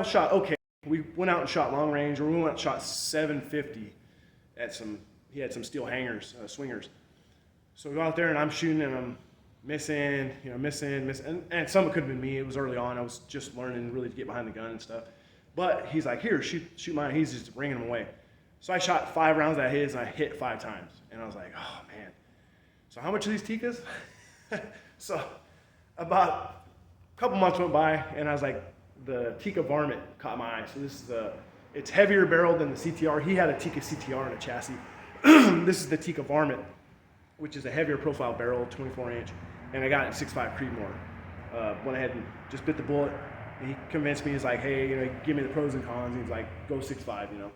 shot okay. We went out and shot long range, or we went out and shot 750 at he had some steel hangers, swingers. So we go out there and I'm shooting and I'm missing, missing. And some of it could have been me. It was early on. I was just learning really to get behind the gun and stuff. But he's like, here, shoot mine. He's just ringing them away. So I shot 5 rounds at his and I hit 5 times. And I was like, oh man. So how much are these Tikkas? So about a couple months went by and I was like, the Tikka Varmint caught my eye. So this is it's heavier barrel than the CTR. He had a Tikka CTR in a chassis. This is the Tikka Varmint, which is a heavier profile barrel, 24 inch. And I got it in 6.5 Creedmoor. Went ahead and just bit the bullet. And he convinced me, he's like, hey, give me the pros and cons. He's like, go 6.5,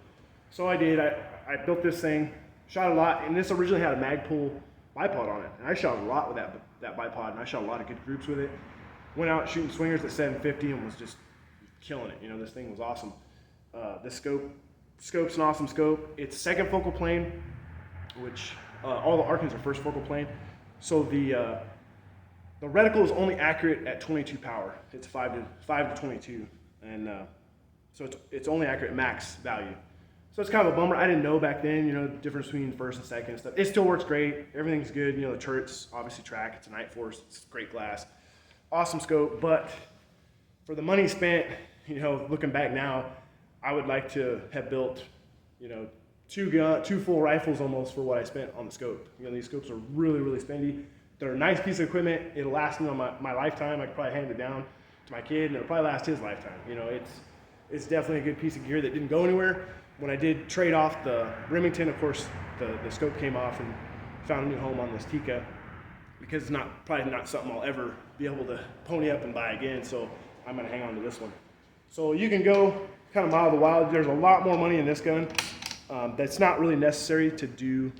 So I did. I built this thing, shot a lot, and this originally had a Magpul bipod on it. And I shot a lot with that bipod, and I shot a lot of good groups with it. Went out shooting swingers at 750 and was just killing it. This thing was awesome. The scope's an awesome scope. It's second focal plane, which all the Arkans are first focal plane. So the reticle is only accurate at 22 power. It's 5 to 22, and so it's only accurate at max value. So it's kind of a bummer. I didn't know back then, the difference between first and second and stuff. It still works great. Everything's good. The turret's obviously track. It's a Night Force. It's great glass. Awesome scope. But for the money spent, looking back now, I would like to have built, 2 full rifles almost for what I spent on the scope. These scopes are really, really spendy. They're a nice piece of equipment. It'll last me on my lifetime. I could probably hand it down to my kid, and it'll probably last his lifetime. It's definitely a good piece of gear that didn't go anywhere. When I did trade off the Remington, of course, the scope came off and found a new home on this Tikka, because it's probably not something I'll ever be able to pony up and buy again. So I'm gonna hang on to this one. So you can go kind of mile of the wild. There's a lot more money in this gun. That's not really necessary to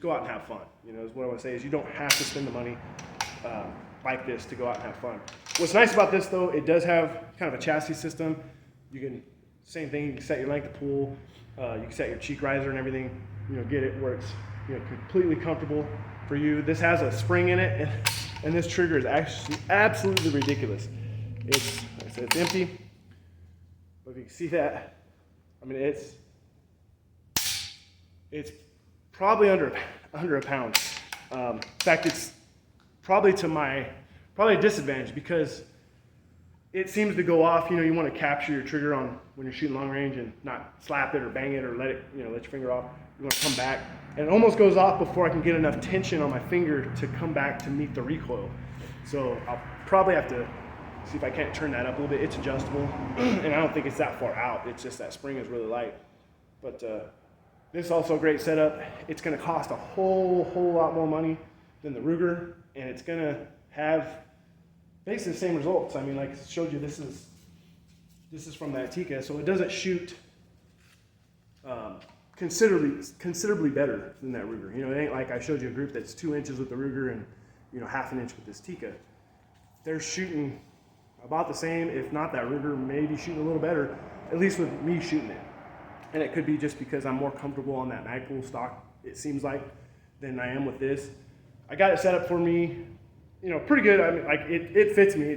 go out and have fun. Is what I want to say is you don't have to spend the money like this to go out and have fun. What's nice about this though, it does have kind of a chassis system. You can, same thing, you can set your length of pull, you can set your cheek riser and everything, get it where it's completely comfortable for you. This has a spring in it, and this trigger is actually absolutely ridiculous. It's empty, but if you can see that, it's probably under a pound. In fact, it's probably a disadvantage, because it seems to go off. You want to capture your trigger on when you're shooting long range and not slap it or bang it or let your finger off. You want to come back, and it almost goes off before I can get enough tension on my finger to come back to meet the recoil. So I'll probably have to see if I can't turn that up a little bit. It's adjustable, and I don't think it's that far out. It's just that spring is really light. But this is also a great setup. It's going to cost a whole lot more money than the Ruger, and it's going to have basically the same results. Like I showed you, this is from that Tikka, so it doesn't shoot considerably better than that Ruger. It ain't like I showed you a group that's 2 inches with the Ruger and half an inch with this Tikka. They're shooting about the same, if not that Ruger, maybe shooting a little better, at least with me shooting it. And it could be just because I'm more comfortable on that Magpul stock, it seems like, than I am with this. I got it set up for me, pretty good. It fits me.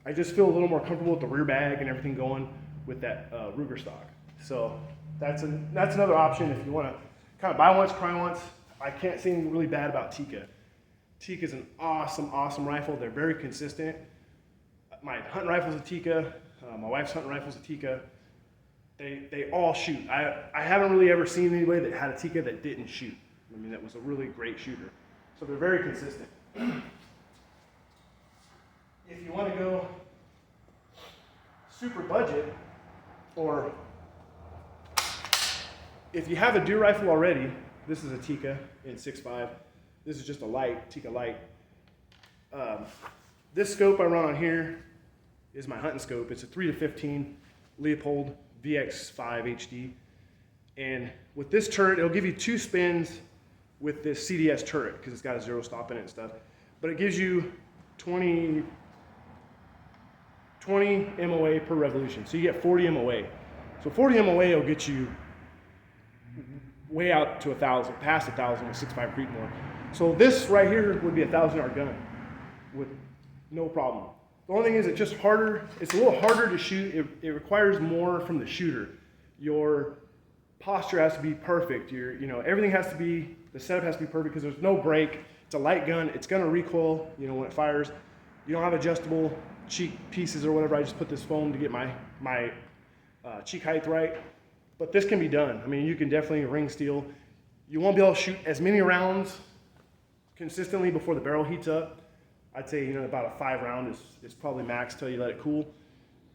I just feel a little more comfortable with the rear bag and everything going with that Ruger stock. So that's another option if you want to kind of buy once, cry once. I can't say anything really bad about Tikka. Tikka is an awesome rifle. They're very consistent. My hunting rifle's a Tikka. My wife's hunting rifle's a Tikka. They all shoot. I haven't really ever seen anybody that had a Tikka that didn't shoot. That was a really great shooter. So they're very consistent. If you want to go super budget, or if you have a deer rifle already, this is a Tikka in 6.5. This is just a light, Tikka light. This scope I run on here is my hunting scope. It's a 3 to 15 Leupold VX5 HD. And with this turret, it'll give you 2 spins with this CDS turret, because it's got a 0 stop in it and stuff. But it gives you 20 MOA per revolution. So you get 40 MOA. So 40 MOA will get you way out to 1,000, past 1,000 with 6.5 Creedmoor. So this right here would be a 1,000-yard gun with no problem. The only thing is it's just harder. It's a little harder to shoot. It requires more from the shooter. Your posture has to be perfect. Everything has to be, the setup has to be perfect because there's no break. It's a light gun. It's going to recoil, when it fires. You don't have adjustable cheek pieces or whatever. I just put this foam to get my cheek height right. But this can be done. I mean, you can definitely ring steel. You won't be able to shoot as many rounds consistently before the barrel heats up. I'd say, about a 5 round is probably max till you let it cool.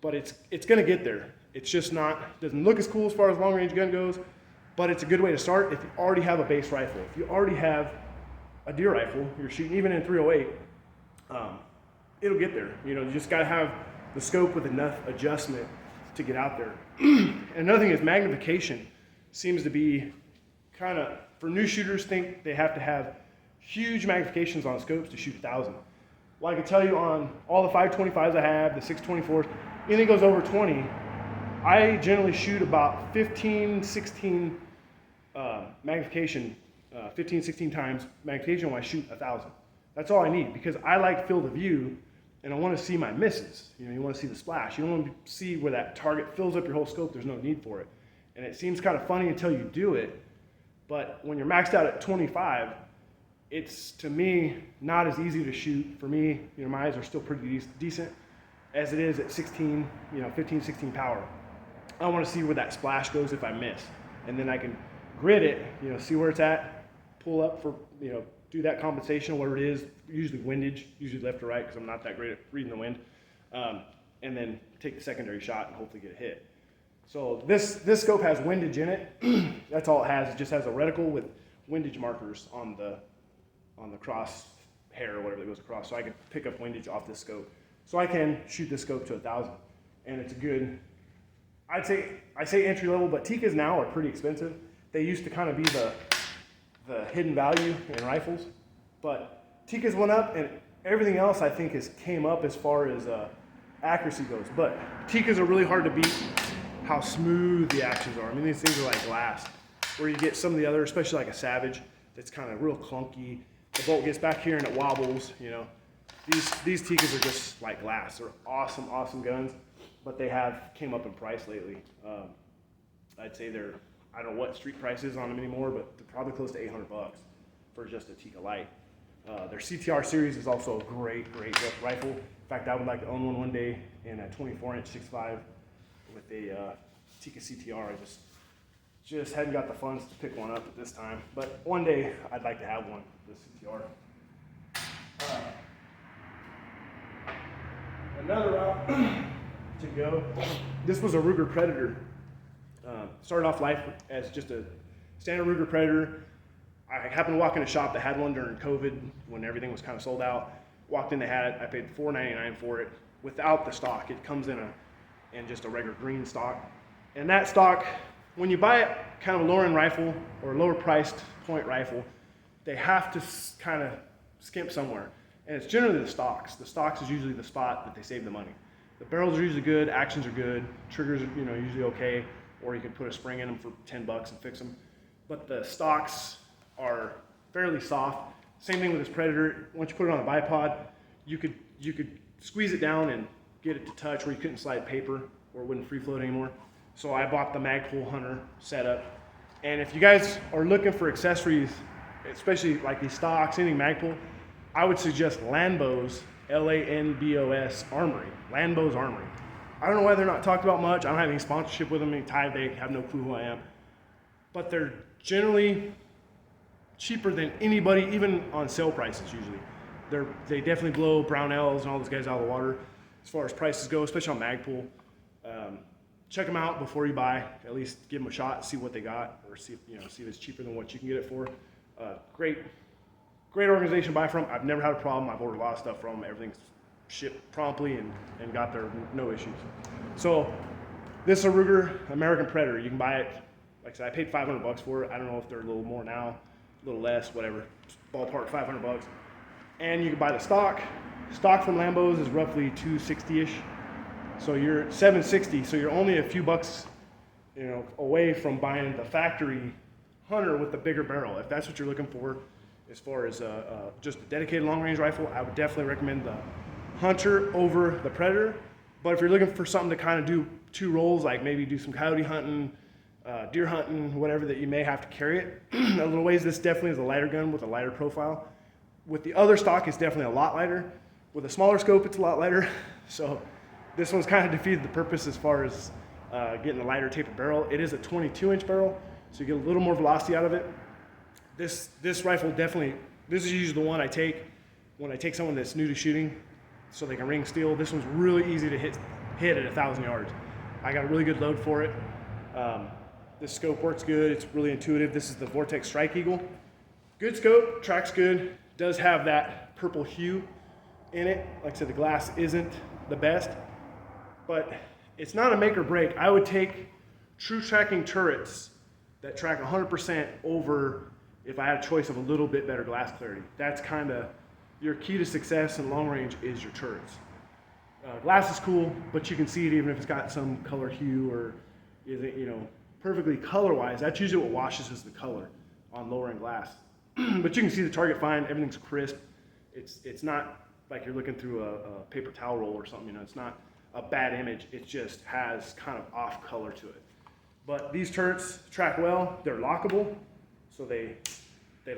But it's going to get there. It's just doesn't look as cool as far as long range gun goes, but it's a good way to start if you already have a base rifle. If you already have a deer rifle, you're shooting even in 308, it'll get there. You just got to have the scope with enough adjustment to get out there. Another thing is magnification seems to be kind of, for new shooters, think they have to have huge magnifications on scopes to shoot 1,000. Well, I can tell you on all the 525s I have, the 624s, anything goes over 20, I generally shoot about 15, 16 magnification, 15, 16 times magnification when I shoot 1,000. That's all I need because I like field of view and I want to see my misses. You want to see the splash. You don't want to see where that target fills up your whole scope. There's no need for it. And it seems kind of funny until you do it, but when you're maxed out at 25, it's, to me, not as easy to shoot. For me, my eyes are still pretty decent as it is at 16, 15, 16 power. I want to see where that splash goes if I miss. And then I can grid it, see where it's at, pull up for, do that compensation, whatever it is, usually windage, usually left or right because I'm not that great at reading the wind. And then take the secondary shot and hopefully get a hit. So this scope has windage in it. That's all it has. It just has a reticle with windage markers on the cross hair or whatever that goes across. So I can pick up windage off this scope. So I can shoot this scope to 1,000. And it's a good, I say entry level, but Tikkas now are pretty expensive. They used to kind of be the hidden value in rifles, but Tikkas went up and everything else I think came up as far as accuracy goes. But Tikkas are really hard to beat how smooth the actions are. I mean, these things are like glass, where you get some of the other, especially like a Savage, that's kind of real clunky. The bolt gets back here and it wobbles, These Tikkas are just like glass. They're awesome, awesome guns, but they came up in price lately. I'd say I don't know what street price is on them anymore, but they're probably close to $800 for just a Tikka Light. Their CTR series is also a great rifle. In fact, I would like to own one day in a 24-inch 6.5 with a Tikka CTR. I just hadn't got the funds to pick one up at this time, but one day I'd like to have one, the CTR. Another route to go. This was a Ruger Predator. Started off life as just a standard Ruger Predator. I happened to walk in a shop that had one during COVID when everything was kind of sold out. Walked in, they had it. I paid $4.99 for it without the stock. It comes in just a regular green stock. And that stock, when you buy it, kind of a lower end rifle or a lower priced point rifle, they have to kind of skimp somewhere. And it's generally the stocks. The stocks is usually the spot that they save the money. The barrels are usually good, actions are good, triggers are usually okay, or you can put a spring in them for $10 and fix them. But the stocks are fairly soft. Same thing with this Predator. Once you put it on a bipod, you could squeeze it down and get it to touch where you couldn't slide paper or it wouldn't free float anymore. So I bought the Magpul Hunter setup. And if you guys are looking for accessories, especially like these stocks, anything Magpul, I would suggest Lanbos, Lanbos Armory. Lanbos Armory. I don't know why they're not talked about much. I don't have any sponsorship with them. They have no clue who I am. But they're generally cheaper than anybody, even on sale prices usually. They definitely blow Brownells and all those guys out of the water as far as prices go, especially on Magpul. Check them out before you buy. At least give them a shot, see what they got, or see if it's cheaper than what you can get it for. Great organization to buy from. I've never had a problem. I've ordered a lot of stuff from them. Everything's shipped promptly and got there, no issues. So this is a Ruger American Predator. You can buy it. Like I said, I paid $500 for it. I don't know if they're a little more now, a little less, whatever. Ballpark $500. And you can buy the stock. Stock from Lambos is roughly $260-ish. So you're $760. So you're only a few bucks, away from buying the factory Hunter with the bigger barrel. If that's what you're looking for, as far as just a dedicated long-range rifle, I would definitely recommend the hunter over the predator. But if you're looking for something to kind of do 2 roles, like maybe do some coyote hunting, deer hunting, whatever, that you may have to carry it a little ways, this definitely is a lighter gun with a lighter profile. With the other stock, it's definitely a lot lighter. With a smaller scope, it's a lot lighter. So this one's kind of defeated the purpose as far as getting the lighter tapered barrel. It is a 22-inch barrel, so you get a little more velocity out of it. This rifle definitely, this is usually the one I take when I take someone that's new to shooting so they can ring steel. This one's really easy to hit at 1,000 yards. I got a really good load for it. This scope works good. It's really intuitive. This is the Vortex Strike Eagle. Good scope, tracks good, does have that purple hue in it. Like I said, the glass isn't the best, but it's not a make or break. I would take true tracking turrets that track 100% over if I had a choice of a little bit better glass clarity. That's kind of your key to success in long range, is your turrets. Glass is cool, but you can see it even if it's got some color hue or isn't, perfectly color-wise. That's usually what washes is the color on lower end glass. But you can see the target fine, everything's crisp. It's not like you're looking through a paper towel roll or something, it's not a bad image, it just has kind of off color to it. But these turrets track well, they're lockable, so they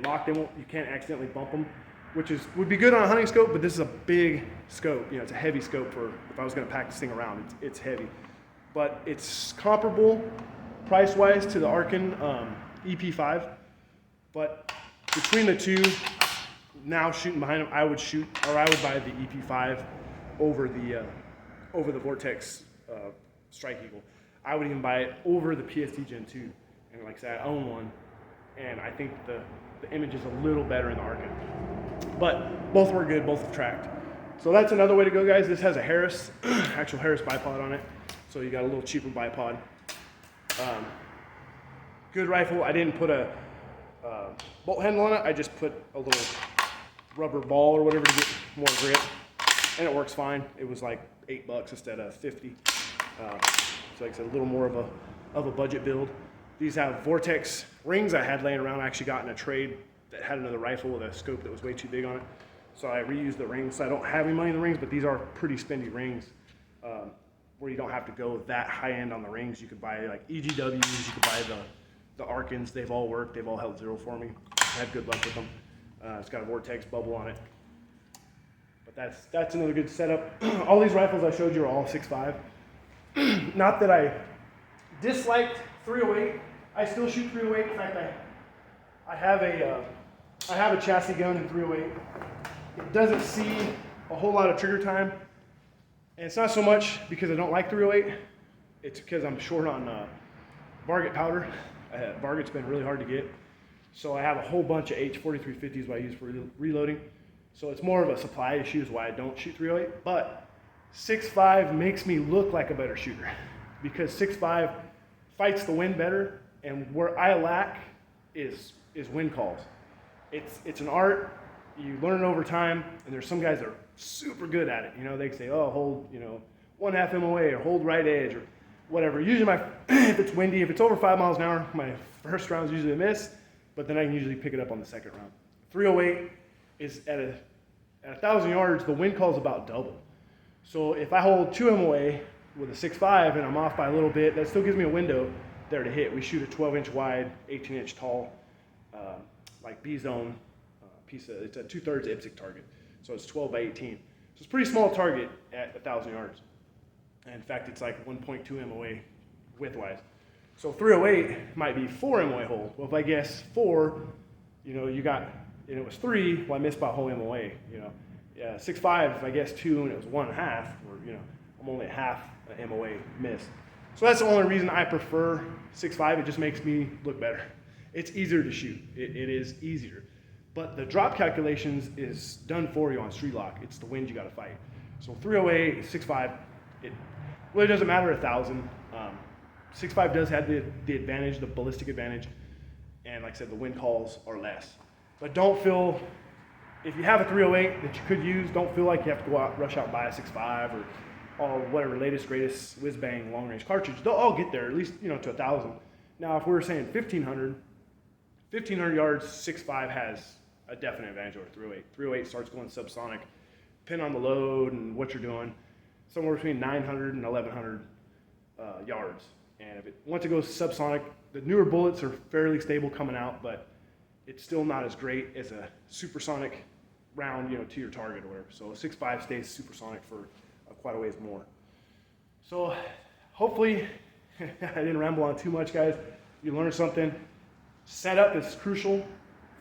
lock, you can't accidentally bump them, which would be good on a hunting scope, but this is a big scope, it's a heavy scope for if I was gonna pack this thing around, it's heavy. But it's comparable price-wise to the Arken EP5, but between the two, now shooting behind them, I would buy the EP5 over the Vortex Strike Eagle. I would even buy it over the PSD Gen 2, and like I said, I own one, and I think the image is a little better in the Arken. But both were good, both have tracked. So that's another way to go, guys. This has a Harris, actual Harris bipod on it, so you got a little cheaper bipod. Good rifle. I didn't put a bolt handle on it. I just put a little rubber ball or whatever to get more grip, and it works fine. It was like $8 instead of 50. So like I said, a little more of a budget build. These have Vortex rings I had laying around. I actually got in a trade that had another rifle with a scope that was way too big on it. So I reused the rings. So I don't have any money in the rings, but these are pretty spendy rings where you don't have to go that high end on the rings. You could buy like EGWs, you could buy the Arkens. They've all worked. They've all held zero for me. I had good luck with them. It's got a Vortex bubble on it. But that's another good setup. All these rifles I showed you are all 6.5. Not that I disliked 308. I still shoot 308. In fact, I have a chassis gun in 308. It doesn't see a whole lot of trigger time, and it's not so much because I don't like 308. It's because I'm short on Varget powder. Varget's been really hard to get, so I have a whole bunch of H4350s what I use for reloading. So it's more of a supply issue is why I don't shoot 308. But 6.5 makes me look like a better shooter because 6.5 fights the wind better, and where I lack is wind calls. It's an art. You learn it over time, and there's some guys that are super good at it. They can say, oh, hold, 1/2 MOA or hold right edge or whatever. Usually if it's windy, if it's over 5 miles an hour, my first round is usually a miss, but then I can usually pick it up on the second round. 308 is at 1,000 yards, the wind call is about double. So if I hold 2 MOA with a 6.5 and I'm off by a little bit, that still gives me a window there to hit. We shoot a 12-inch wide, 18-inch tall, like B-zone piece of, it's a 2/3 IPSC target. So it's 12 by 18. So it's a pretty small target at 1,000 yards. And in fact, it's like 1.2 MOA widthwise. So 308 might be 4 MOA hold. Well, if I guess 4, you got, and it was 3, well, I missed by a whole MOA, Yeah, 6.5, if I guess 2 and it was 1.5, or, I'm only a half an MOA miss. So that's the only reason I prefer 6.5. It just makes me look better. It's easier to shoot. It is easier. But the drop calculations is done for you on street lock. It's the wind you got to fight. So 308, 6.5, it really doesn't matter 1,000. 6.5 does have the advantage, the ballistic advantage. And like I said, the wind calls are less. But don't feel, if you have a 308 that you could use, don't feel like you have to go out, rush out and buy a 6.5 or whatever latest, greatest whiz bang long range cartridge. They'll all get there, at least, to 1,000. Now, if we were saying 1,500 yards, 6.5 has a definite advantage over 308. 308 starts going subsonic depending on the load and what you're doing, somewhere between 900 and 1100 yards. And once it goes subsonic, the newer bullets are fairly stable coming out, but it's still not as great as a supersonic round, to your target or whatever. So 6.5 stays supersonic for quite a ways more. So hopefully I didn't ramble on too much, guys. You learned something. Setup is crucial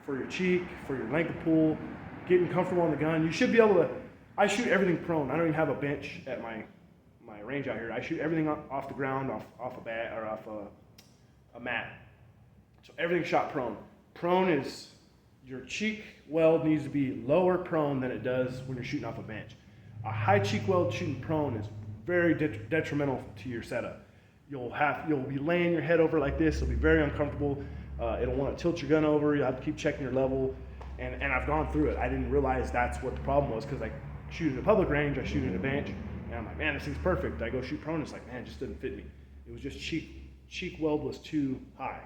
for your cheek, for your length of pull, getting comfortable on the gun. You should be able to, I shoot everything prone. I don't even have a bench at my range out here. I shoot everything off the ground, off a bat or off a mat. So everything's shot prone. Prone is, your cheek weld needs to be lower prone than it does when you're shooting off a bench. A high cheek weld shooting prone is very detrimental to your setup. You'll be laying your head over like this. It'll be very uncomfortable. It'll want to tilt your gun over. You'll have to keep checking your level. And I've gone through it. I didn't realize that's what the problem was, because I shoot at a public range, I shoot at a bench, and I'm like, man, this thing's perfect. I go shoot prone, it's like, man, it just didn't fit me. It was just cheek weld was too high.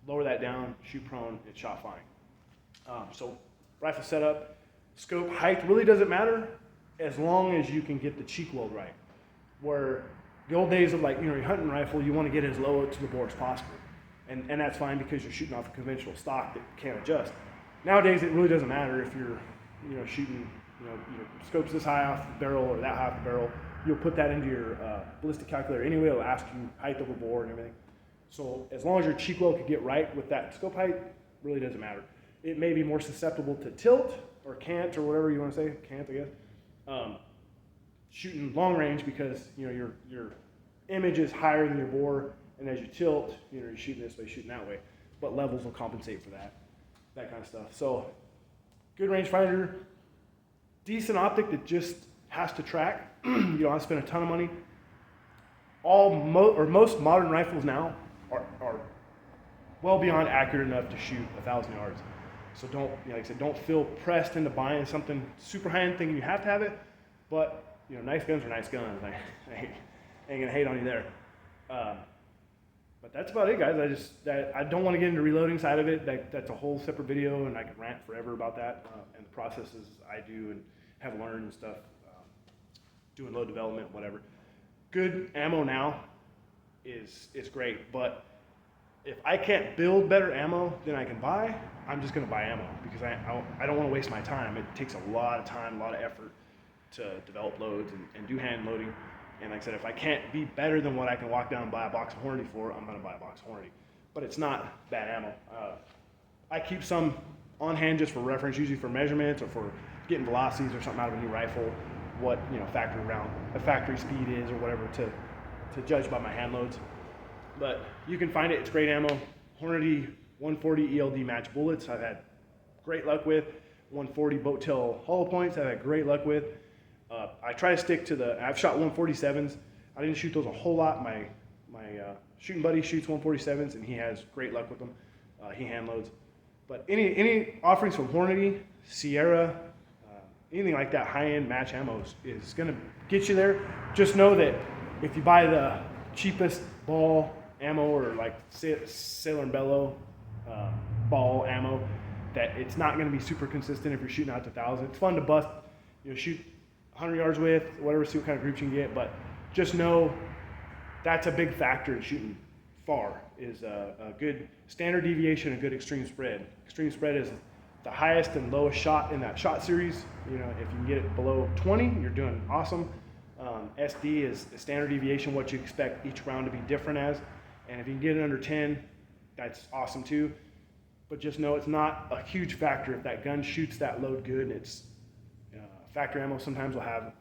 Lower that down, shoot prone, it shot fine. So rifle setup, scope height really doesn't matter as long as you can get the cheek weld right. Where the old days of your hunting rifle, you want to get as low to the bore as possible. And that's fine because you're shooting off a conventional stock that can't adjust. Nowadays, it really doesn't matter if you're, shooting, your scope's this high off the barrel or that high off the barrel. You'll put that into your ballistic calculator anyway. It'll ask you height over bore and everything. So as long as your cheek weld can get right with that scope height, really doesn't matter. It may be more susceptible to tilt or cant or whatever you want to say, cant, I guess. Shooting long range because your image is higher than your bore, and as you tilt, you're shooting this way, shooting that way. But levels will compensate for that kind of stuff. So good rangefinder, decent optic that just has to track. You don't have to spend a ton of money. Most modern rifles now are well beyond accurate enough to shoot 1,000 yards. So don't feel pressed into buying something super high end thinking you have to have it. But nice guns are nice guns. I ain't gonna hate on you there. But that's about it, guys. I don't want to get into reloading side of it. That's a whole separate video, and I could rant forever about that and the processes I do and have learned and stuff, doing load development, whatever. Good ammo now is great, but if I can't build better ammo than I can buy, I'm just gonna buy ammo because I don't want to waste my time. It takes a lot of time, a lot of effort to develop loads and do hand loading. And like I said, if I can't be better than what I can walk down and buy a box of Hornady for, I'm going to buy a box of Hornady. But it's not bad ammo. I keep some on hand just for reference, usually for measurements or for getting velocities or something out of a new rifle, what factory speed is or whatever to judge by my hand loads. But you can find it. It's great ammo. Hornady 140 ELD match bullets I've had great luck with. 140 boat tail hollow points I've had great luck with. I try to stick to I've shot 147s. I didn't shoot those a whole lot. My shooting buddy shoots 147s and he has great luck with them. He hand loads. But any offerings from Hornady, Sierra, anything like that high-end match ammo is going to get you there. Just know that if you buy the cheapest ball ammo or like Sailor and Bellow ball ammo, that it's not going to be super consistent if you're shooting out to 1,000. It's fun to bust, shoot 100 yards with, whatever, see what kind of groups you can get, but just know that's a big factor in shooting far, is a good standard deviation, a good extreme spread. Extreme spread is the highest and lowest shot in that shot series. If you can get it below 20, you're doing awesome. SD is the standard deviation, what you expect each round to be different as, and if you can get it under 10, that's awesome too. But just know it's not a huge factor if that gun shoots that load good and it's factory ammo. Sometimes will have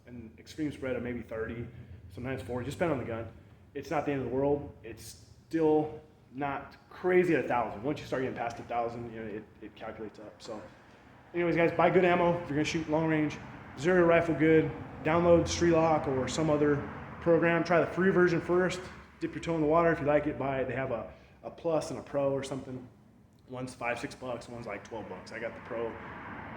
an extreme spread of maybe 30, sometimes 40, just depending on the gun. It's not the end of the world. It's still not crazy at 1,000. Once you start getting past 1,000, it calculates up. So anyways, guys, buy good ammo if you're gonna shoot long range. Zero rifle good. Download Strelok or some other program. Try the free version first. Dip your toe in the water. If you like it, buy it. They have a plus and a pro or something. One's $5-6, one's like $12. I got the pro.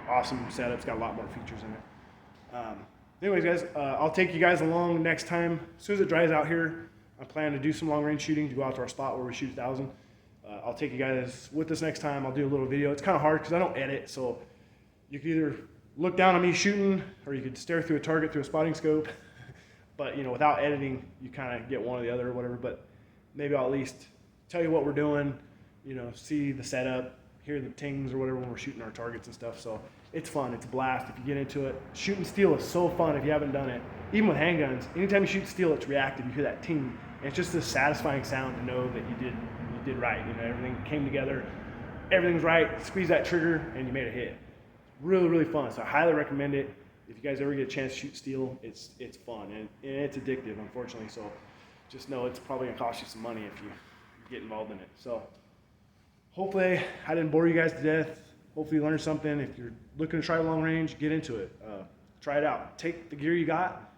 Awesome setup. It's got a lot more features in it. Anyways, guys, I'll take you guys along next time. As soon as it dries out here, I plan to do some long range shooting to go out to our spot where we shoot 1,000. I'll take you guys with us next time. I'll do a little video. It's kind of hard because I don't edit, so you can either look down on me shooting, or you could stare through a target through a spotting scope. But you know, without editing, you kind of get one or the other or whatever. But maybe I'll at least tell you what we're doing, you know, see the setup, hear the tings or whatever when we're shooting our targets and stuff. So it's fun. It's a blast if you get into it. Shooting steel is so fun if you haven't done it. Even with handguns, anytime you shoot steel, it's reactive. You hear that ting, and it's just a satisfying sound to know that you did right. You know, everything came together, everything's right. Squeeze that trigger, and you made a hit. Really, really fun. So I highly recommend it. If you guys ever get a chance to shoot steel, it's fun and it's addictive, unfortunately. So just know it's probably gonna cost you some money if you get involved in it. So hopefully I didn't bore you guys to death. Hopefully you learned something. If you're looking to try long range, get into it. Try it out. Take the gear you got,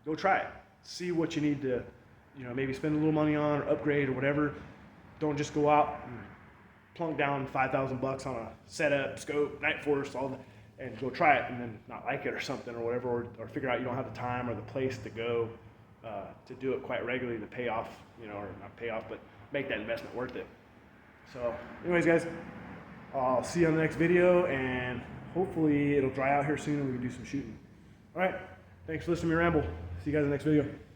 go try it. See what you need to, you know, maybe spend a little money on or upgrade or whatever. Don't just go out and plunk down $5,000 on a setup, scope, night force, all that, and go try it and then not like it or something or whatever, or figure out you don't have the time or the place to go to do it quite regularly to pay off, you know, or not pay off, but make that investment worth it. So anyways, guys, I'll see you on the next video, and hopefully it'll dry out here soon and we can do some shooting. All right, thanks for listening to me ramble. See you guys in the next video.